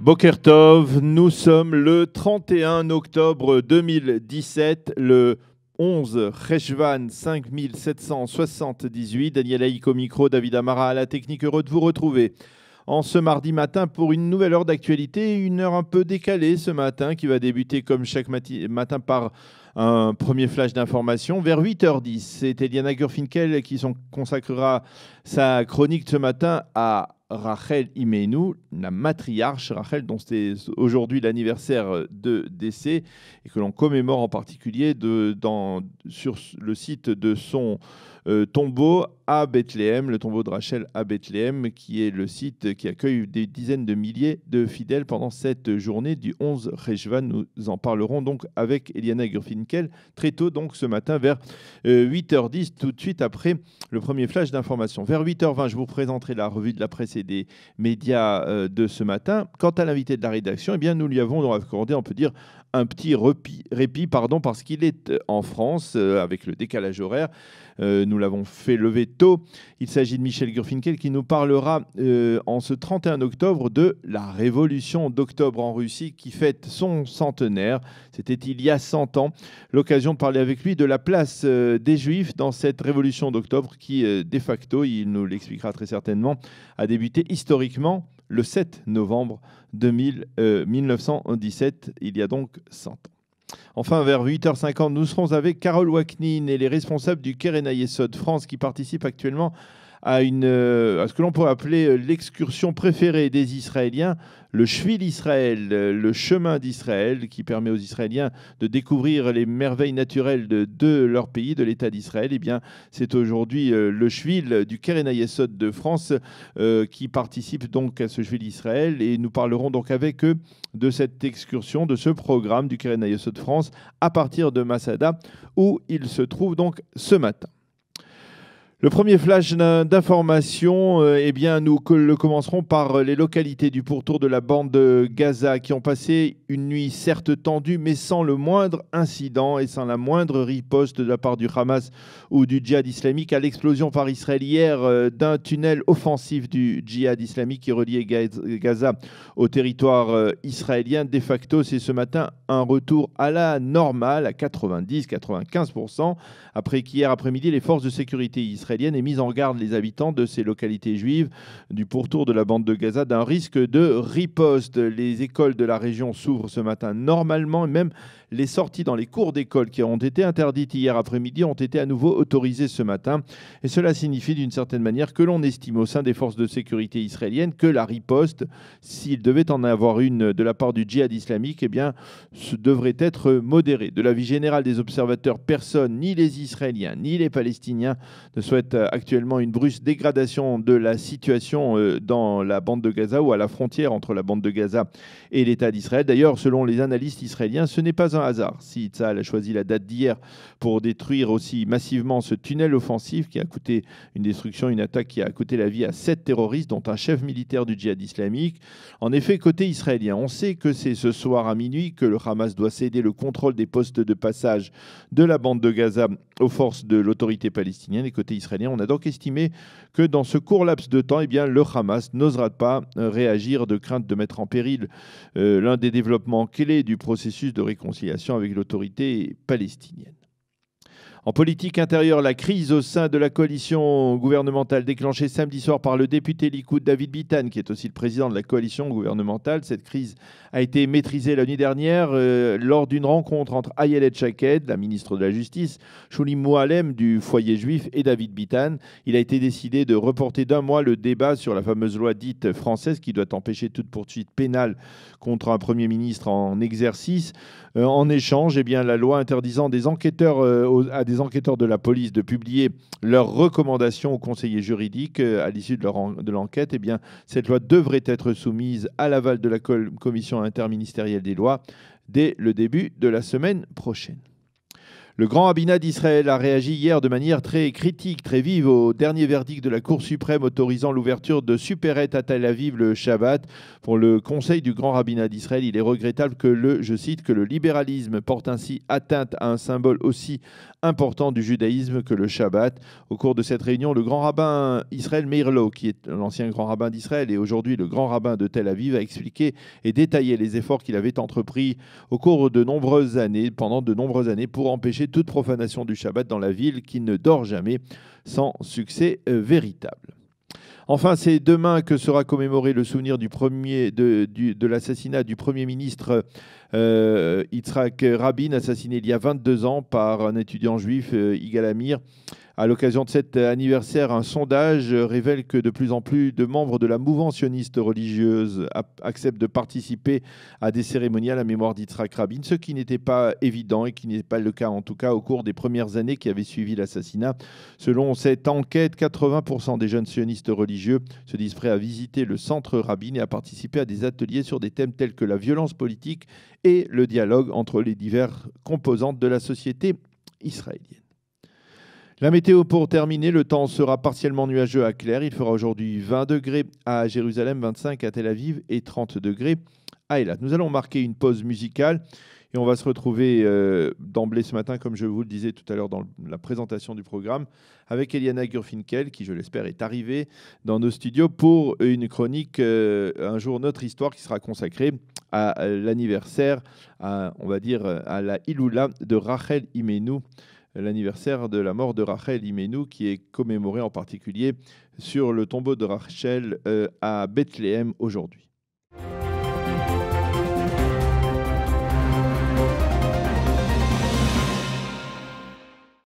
Boker Tov, nous sommes le 31 octobre 2017, le 11 Cheshvan 5778. Daniel Haïk au micro, David Amara à la technique. Heureux de vous retrouver en ce mardi matin pour une nouvelle heure d'actualité, une heure un peu décalée ce matin qui va débuter comme chaque matin par un premier flash d'information. Vers 8h10, c'est Eliana Gurfinkel qui consacrera sa chronique ce matin à Rachel Imenu, la matriarche Rachel, dont c'est aujourd'hui l'anniversaire de décès et que l'on commémore en particulier sur le site de son tombeau à Bethléem, le tombeau de Rachel à Bethléem, qui est le site qui accueille des dizaines de milliers de fidèles pendant cette journée du 11 Cheshvan. Nous en parlerons donc avec Eliana Gurfinkel très tôt, donc ce matin vers 8h10, tout de suite après le premier flash d'information. Vers 8h20, je vous présenterai la revue de la presse et des médias de ce matin. Quant à l'invité de la rédaction, eh bien, nous lui avons accordé, on peut dire, un petit répit, parce qu'il est en France avec le décalage horaire. Nous l'avons fait lever tôt. Il s'agit de Michel Gurfinkel qui nous parlera en ce 31 octobre de la révolution d'octobre en Russie qui fête son centenaire. C'était il y a 100 ans. L'occasion de parler avec lui de la place des Juifs dans cette révolution d'octobre qui, de facto, il nous l'expliquera très certainement, a débuté historiquement le 7 novembre 1917, il y a donc 100 ans. Enfin, vers 8h50, nous serons avec Carole Waknin et les responsables du Keren Hayesod France qui participent actuellement à ce que l'on pourrait appeler l'excursion préférée des Israéliens, le Shvil Israël, le chemin d'Israël, qui permet aux Israéliens de découvrir les merveilles naturelles de leur pays, de l'État d'Israël. Eh bien, c'est aujourd'hui le Shvil du Keren Hayesod de France qui participe donc à ce Shvil Israël, et nous parlerons donc avec eux de cette excursion, de ce programme du Keren Hayesod France à partir de Masada, où il se trouve donc ce matin. Le premier flash d'information, eh bien, nous le commencerons par les localités du pourtour de la bande de Gaza qui ont passé une nuit certes tendue, mais sans le moindre incident et sans la moindre riposte de la part du Hamas ou du djihad islamique à l'explosion par Israël hier d'un tunnel offensif du djihad islamique qui reliait Gaza au territoire israélien. De facto, c'est ce matin un retour à la normale à 90-95%, après qu'hier après-midi, les forces de sécurité israéliennes et mise en garde les habitants de ces localités juives du pourtour de la bande de Gaza d'un risque de riposte. Les écoles de la région s'ouvrent ce matin normalement, et même les sorties dans les cours d'école qui ont été interdites hier après-midi ont été à nouveau autorisées ce matin. Et cela signifie d'une certaine manière que l'on estime au sein des forces de sécurité israéliennes que la riposte, s'il devait en avoir une de la part du djihad islamique, eh bien, devrait être modérée. De l'avis général des observateurs, personne, ni les Israéliens, ni les Palestiniens, ne souhaite actuellement une brusque dégradation de la situation dans la bande de Gaza ou à la frontière entre la bande de Gaza et l'État d'Israël. D'ailleurs, selon les analystes israéliens, ce n'est pas un hasard si Tsahal a choisi la date d'hier pour détruire aussi massivement ce tunnel offensif qui a coûté une attaque qui a coûté la vie à 7 terroristes, dont un chef militaire du djihad islamique. En effet, côté israélien, on sait que c'est ce soir à minuit que le Hamas doit céder le contrôle des postes de passage de la bande de Gaza aux forces de l'autorité palestinienne. Et côté israélien, on a donc estimé que dans ce court laps de temps, eh bien, le Hamas n'osera pas réagir de crainte de mettre en péril l'un des développements clés du processus de réconciliation avec l'autorité palestinienne. En politique intérieure, la crise au sein de la coalition gouvernementale déclenchée samedi soir par le député Likoud David Bitan, qui est aussi le président de la coalition gouvernementale. Cette crise a été maîtrisée la nuit dernière lors d'une rencontre entre Ayelet Shaked, la ministre de la Justice, Shulim Moualem du foyer juif et David Bitan. Il a été décidé de reporter d'un mois le débat sur la fameuse loi dite française qui doit empêcher toute poursuite pénale contre un Premier ministre en exercice. En échange, eh bien, la loi interdisant à des enquêteurs de la police de publier leurs recommandations aux conseillers juridiques à l'issue de l'enquête, eh bien, cette loi devrait être soumise à l'aval de la commission interministérielle des lois dès le début de la semaine prochaine. Le grand rabbinat d'Israël a réagi hier de manière très critique, très vive au dernier verdict de la Cour suprême autorisant l'ouverture de supérettes à Tel Aviv le Shabbat. Pour le Conseil du grand rabbinat d'Israël, il est regrettable que je cite, que le libéralisme porte ainsi atteinte à un symbole aussi important du judaïsme que le Shabbat. Au cours de cette réunion, le grand rabbin Israël Meir Lo, qui est l'ancien grand rabbin d'Israël et aujourd'hui le grand rabbin de Tel Aviv, a expliqué et détaillé les efforts qu'il avait entrepris au cours de nombreuses années, pendant de nombreuses années, pour empêcher toute profanation du Shabbat dans la ville qui ne dort jamais, sans succès véritable. Enfin, c'est demain que sera commémoré le souvenir de l'assassinat du Premier ministre Yitzhak Rabin, assassiné il y a 22 ans par un étudiant juif, Yigal Amir. À l'occasion de cet anniversaire, un sondage révèle que de plus en plus de membres de la mouvance sioniste religieuse acceptent de participer à des cérémonies à la mémoire d'Yitzhak Rabin, ce qui n'était pas évident et qui n'est pas le cas en tout cas au cours des premières années qui avaient suivi l'assassinat. Selon cette enquête, 80% des jeunes sionistes religieux se disent prêts à visiter le centre Rabin et à participer à des ateliers sur des thèmes tels que la violence politique et le dialogue entre les diverses composantes de la société israélienne. La météo pour terminer, le temps sera partiellement nuageux à clair. Il fera aujourd'hui 20 degrés à Jérusalem, 25 à Tel Aviv et 30 degrés à Eilat. Nous allons marquer une pause musicale et on va se retrouver d'emblée ce matin, comme je vous le disais tout à l'heure dans la présentation du programme, avec Eliana Gurfinkel, qui je l'espère est arrivée dans nos studios pour une chronique Un jour notre histoire qui sera consacrée à l'anniversaire, on va dire à la Iloula de Rachel Imenu, l'anniversaire de la mort de Rachel Imenu, qui est commémoré en particulier sur le tombeau de Rachel à Bethléem aujourd'hui.